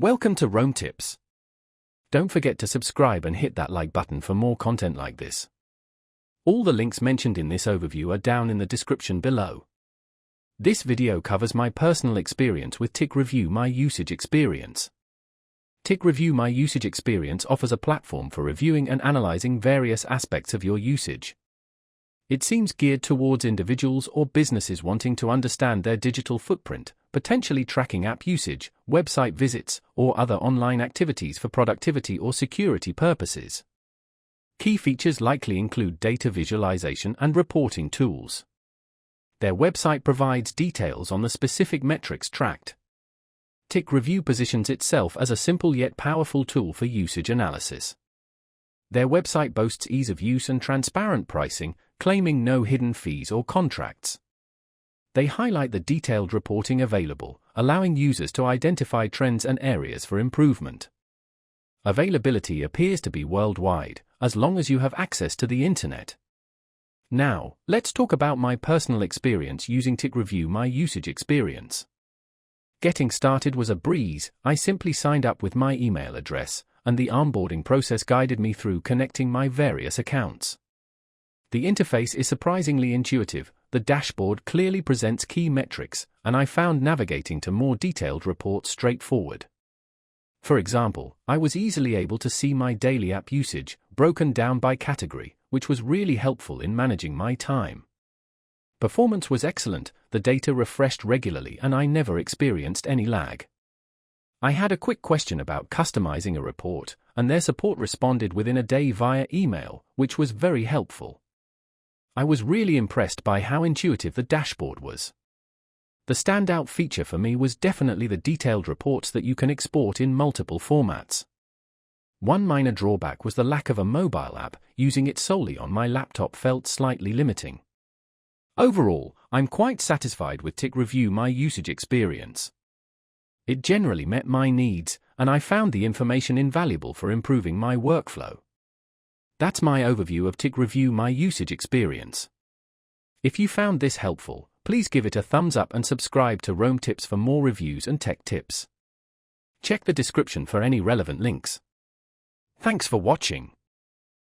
Welcome to Rome Tips. Don't forget to subscribe and hit that like button for more content like this. All the links mentioned in this overview are down in the description below. This video covers my personal experience with Tink Review My Usage Experience. Tink Review My Usage Experience offers a platform for reviewing and analyzing various aspects of your usage. It seems geared towards individuals or businesses wanting to understand their digital footprint, potentially tracking app usage, website visits, or other online activities for productivity or security purposes. Key features likely include data visualization and reporting tools. Their website provides details on the specific metrics tracked. Tink Review positions itself as a simple yet powerful tool for usage analysis. Their website boasts ease of use and transparent pricing, claiming no hidden fees or contracts. They highlight the detailed reporting available, allowing users to identify trends and areas for improvement. Availability appears to be worldwide, as long as you have access to the internet. Now, let's talk about my personal experience using Tink Review My Usage Experience. Getting started was a breeze. I simply signed up with my email address, and the onboarding process guided me through connecting my various accounts. The interface is surprisingly intuitive, the dashboard clearly presents key metrics, and I found navigating to more detailed reports straightforward. For example, I was easily able to see my daily app usage, broken down by category, which was really helpful in managing my time. Performance was excellent, the data refreshed regularly and I never experienced any lag. I had a quick question about customizing a report, and their support responded within a day via email, which was very helpful. I was really impressed by how intuitive the dashboard was. The standout feature for me was definitely the detailed reports that you can export in multiple formats. One minor drawback was the lack of a mobile app. Using it solely on my laptop felt slightly limiting. Overall, I'm quite satisfied with Tink Review My Usage Experience. It generally met my needs, and I found the information invaluable for improving my workflow. That's my overview of Tink Review My Usage Experience. If you found this helpful, please give it a thumbs up and subscribe to Rome Tips for more reviews and tech tips. Check the description for any relevant links. Thanks for watching.